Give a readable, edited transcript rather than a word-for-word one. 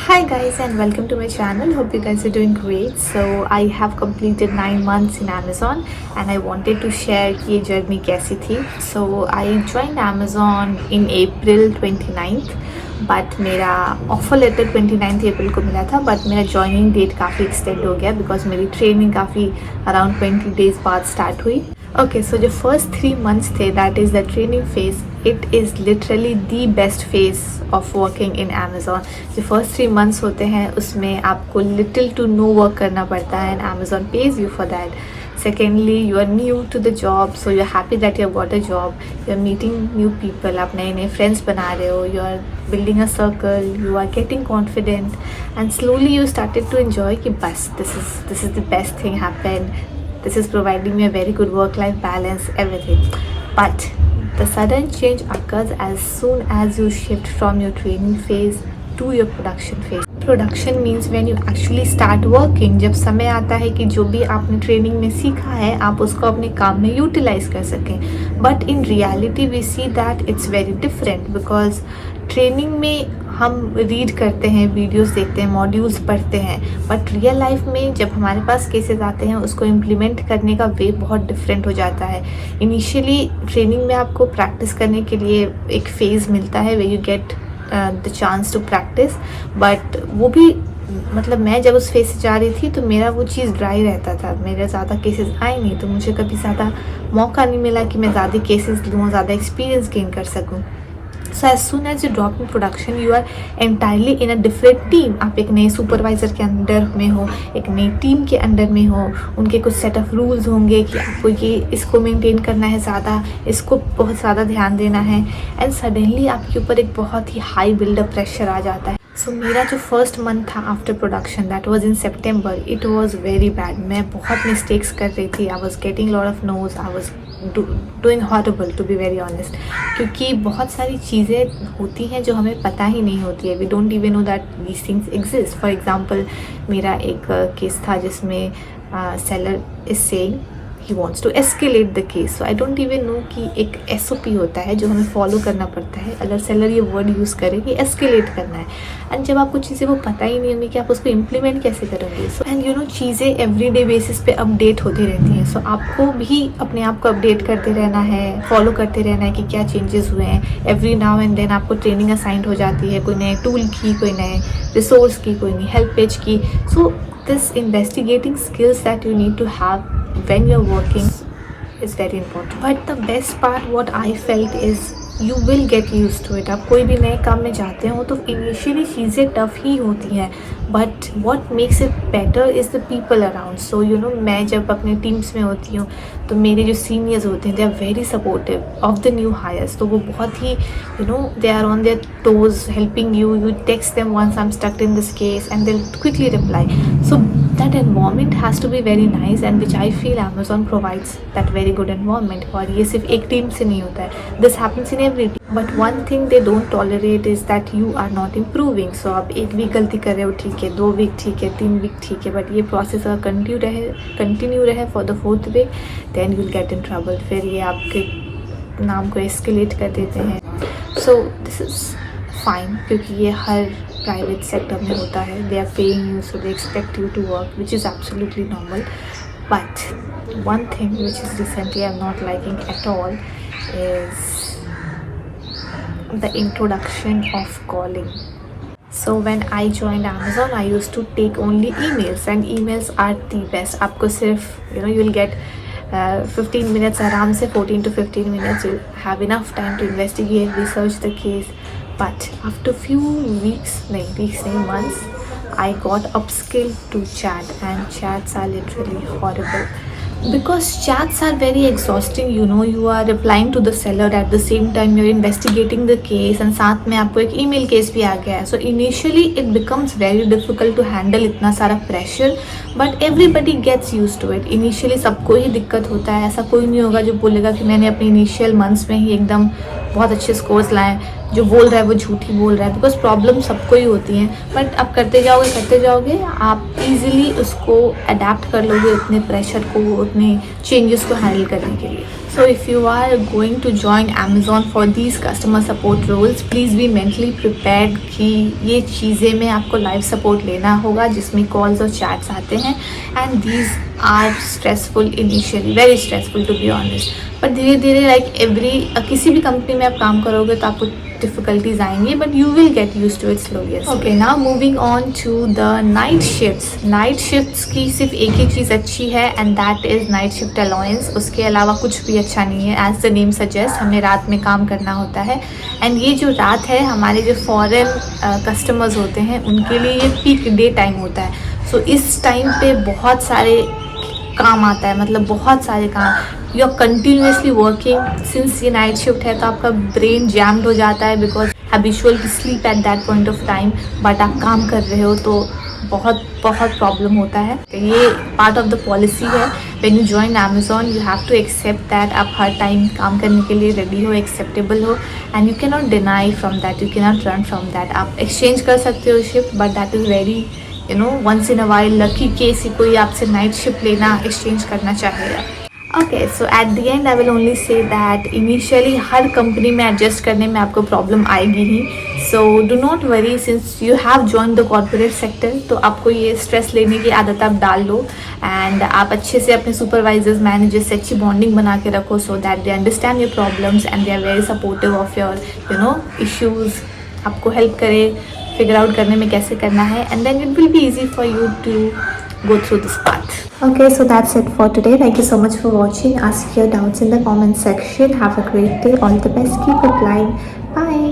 Hi guys and welcome to my channel. Hope you guys are doing great. So I have completed 9 months in Amazon and I wanted to share कि ये journey कैसी थी. So I joined Amazon in April 29th but मेरा offer letter 29th अप्रैल को मिला था but मेरा joining date काफ़ी एक्सटेंड हो गया बिकॉज मेरी ट्रेनिंग काफ़ी अराउंड 20 डेज बाद स्टार्ट हुई. Okay, so the first 3 months थे, that is the training phase. It is literally the best phase of working in Amazon. जो first 3 months होते हैं उसमें आपको little to no work करना पड़ता है and Amazon pays you for that. Secondly, you are new to the job, so you're happy that you have got a job. You're meeting new people, आप नए नए friends बना रहे हो. You are building a circle. You are getting confident, and slowly you started to enjoy कि बस this is the best thing happened. This is providing me a very good work-life balance, everything. But the sudden change occurs as soon as you shift from your training phase to your production phase. Production means when you actually start working. जब समय आता है कि जो भी आपने training में सीखा है आप उसको अपने काम में यूटिलाइज कर सकें. But in reality we see that it's very different because training में हम रीड करते हैं, वीडियोस देखते हैं, मॉड्यूल्स पढ़ते हैं, बट रियल लाइफ में जब हमारे पास केसेस आते हैं उसको इम्प्लीमेंट करने का वे बहुत डिफरेंट हो जाता है. इनिशियली ट्रेनिंग में आपको प्रैक्टिस करने के लिए एक फेज़ मिलता है where you get the chance to practise, but वो भी मतलब मैं जब उस फेज से जा रही थी तो मेरा वो चीज़ ड्राई रहता था. मेरे ज़्यादा केसेस आए नहीं तो मुझे कभी ज़्यादा मौका नहीं मिला कि मैं ज़्यादा केसेस लूँ, ज़्यादा एक्सपीरियंस गेन कर सकूँ. So as soon as you drop in production you are entirely in a different team. आप एक नए सुपरवाइज़र के अंडर में हो, एक नई टीम के अंडर में हो. उनके कुछ सेट ऑफ रूल्स होंगे कि आपको ये इसको मेंटेन करना है, ज़्यादा इसको बहुत ज़्यादा ध्यान देना है. एंड सडनली आपके ऊपर एक बहुत ही हाई बिल्डअप प्रेशर आ जाता है. सो मेरा जो फर्स्ट मंथ था after production that was in September, it was very bad. मैं बहुत मिस्टेक्स कर रही थी. I was getting lot of noes. I was doing horrible to be very honest, क्योंकि बहुत सारी चीज़ें होती हैं जो हमें पता ही नहीं होती है. We don't even know that these things exist. For example मेरा एक केस था जिसमें seller is saying he wants to escalate the case. So I don't even know कि एक SOP होता है जो हमें फॉलो करना पड़ता है अगर सेलर ये वर्ड यूज़ करे कि एस्केलेट करना है. एंड जब आपको चीज़ें वो पता ही नहीं होंगी कि आप उसको इम्प्लीमेंट कैसे करेंगे. सो एंड यू नो चीज़ें एवरीडे बेसिस पे अपडेट होती रहती हैं. सो आपको भी अपने आप को अपडेट करते रहना है, फॉलो करते रहना है कि क्या चेंजेस हुए हैं. एवरी नाउ एंड देन आपको ट्रेनिंग असाइंड हो जाती है, कोई नए टूल की, कोई नए रिसोर्स की, कोई नई हेल्प पेज की. So this investigating skills that you need to have when you're working is very important. But the best part what I felt is you will get used to it. आप कोई भी नए काम में जाते हो तो इनिशियली चीज़ें टफ ही होती हैं but what makes it better is the people around. So you know मैं जब अपने टीम्स में होती हूँ तो मेरे जो सीनियर्स होते हैं they are very supportive of the new hires. तो वो बहुत ही you know they are on their toes helping you. You text them once I'm stuck in this case and they'll quickly reply. So that environment has to be very nice and which I feel Amazon provides that very good environment. और ये सिर्फ एक team से नहीं होता है. This happens in every team. But one thing they don't tolerate is that you are not improving. So आप एक वीक गलती कर रहे हो ठीक है, 2 वीक ठीक है, 3 वीक ठीक है, बट ये प्रोसेस अगर कंटिन्यू रहे for the 4th week then you will get in trouble. फिर ये आपके नाम को एस्केलेट कर देते हैं. सो दिस इज़ फाइन क्योंकि ये हर प्राइवेट सेक्टर में होता है. They are paying you so they expect you to work which is absolutely normal. But one thing which is recently I'm not liking at all is the introduction of calling. So when I joined Amazon I used to take only emails and emails are the best. आपको सिर्फ you know you'll get 15 minutes आराम से 14 to 15 minutes you'll have enough time to investigate, research the case. But after few months I got upskilled to chat and chats are literally horrible because chats are very exhausting. You know you are replying to the seller at the same time you're investigating the case and साथ में आपको एक email case भी आ गया है. So initially it becomes very difficult to handle इतना सारा pressure but everybody gets used to it. Initially सबको ही दिक्कत होता है. ऐसा कोई नहीं होगा जो बोलेगा कि मैंने अपने initial months में ही एकदम बहुत अच्छे स्कोर्स लाए. जो बोल रहा है वो झूठ ही बोल रहा है बिकॉज प्रॉब्लम सबको ही होती हैं. बट आप करते जाओगे आप इजीली उसको अडेप्ट कर लोगे उतने प्रेशर को, उतने चेंजेस को हैंडल करने के लिए. So if you are going to join Amazon for these customer support roles, please be mentally prepared कि ये चीज़ें में आपको लाइव सपोर्ट लेना होगा जिसमें कॉल्स और चैट्स आते हैं, and these are stressful initially, very stressful to be honest. पर धीरे धीरे किसी भी कंपनी में आप काम करोगे तो आपको डिफ़िकल्टीज आएंगी, but you will get use to it slowly. Okay, now moving on to the night shifts. Night shifts की सिर्फ एक ही चीज़ अच्छी है, and that is night shift allowance. उसके अलावा कुछ भी अच्छा नहीं है। एज द नेम सजेस्ट, हमें रात में काम करना होता है, एंड ये जो रात है हमारे जो फॉरेन कस्टमर्स होते हैं उनके लिए ये पीक डे टाइम होता है। सो इस टाइम पे बहुत सारे काम आता है, मतलब बहुत सारे काम। You are continuously working. Since ये नाइट शिफ्ट है तो आपका ब्रेन जैम्ड हो जाता है because habitual to sleep at that point of time, but आप काम कर रहे हो तो बहुत प्रॉब्लम होता है। ये पार्ट ऑफ द पॉलिसी है। When you join Amazon you have to accept that आप हर टाइम काम करने के लिए रेडी हो, एक्सेप्टेबल हो, and you can not deny from that, you can not run from that. आप एक्सचेंज कर सकते हो shift, but that is very once in a while lucky case ही कोई आपसे नाइट शिफ्ट लेना, एक्सचेंज करना चाहेगा। Okay, so at the end I will only say that initially हर कंपनी में एडजस्ट करने में आपको प्रॉब्लम आएगी ही। So do not worry, since you have join the corporate sector, तो आपको ये स्ट्रेस लेने की आदत आप डाल लो, एंड आप अच्छे से अपने सुपरवाइजर्स मैनेजर्स से अच्छी बॉन्डिंग बना के रखो, so that they understand your problems and they are very supportive of your issues. आपको हेल्प करे फिगर आउट करने में कैसे करना है, and then it will be easy for you to go through this path. Okay, so that's it for today. Thank you so much for watching. Ask your doubts in the comment section. Have a great day. All the best. Keep replying. Bye.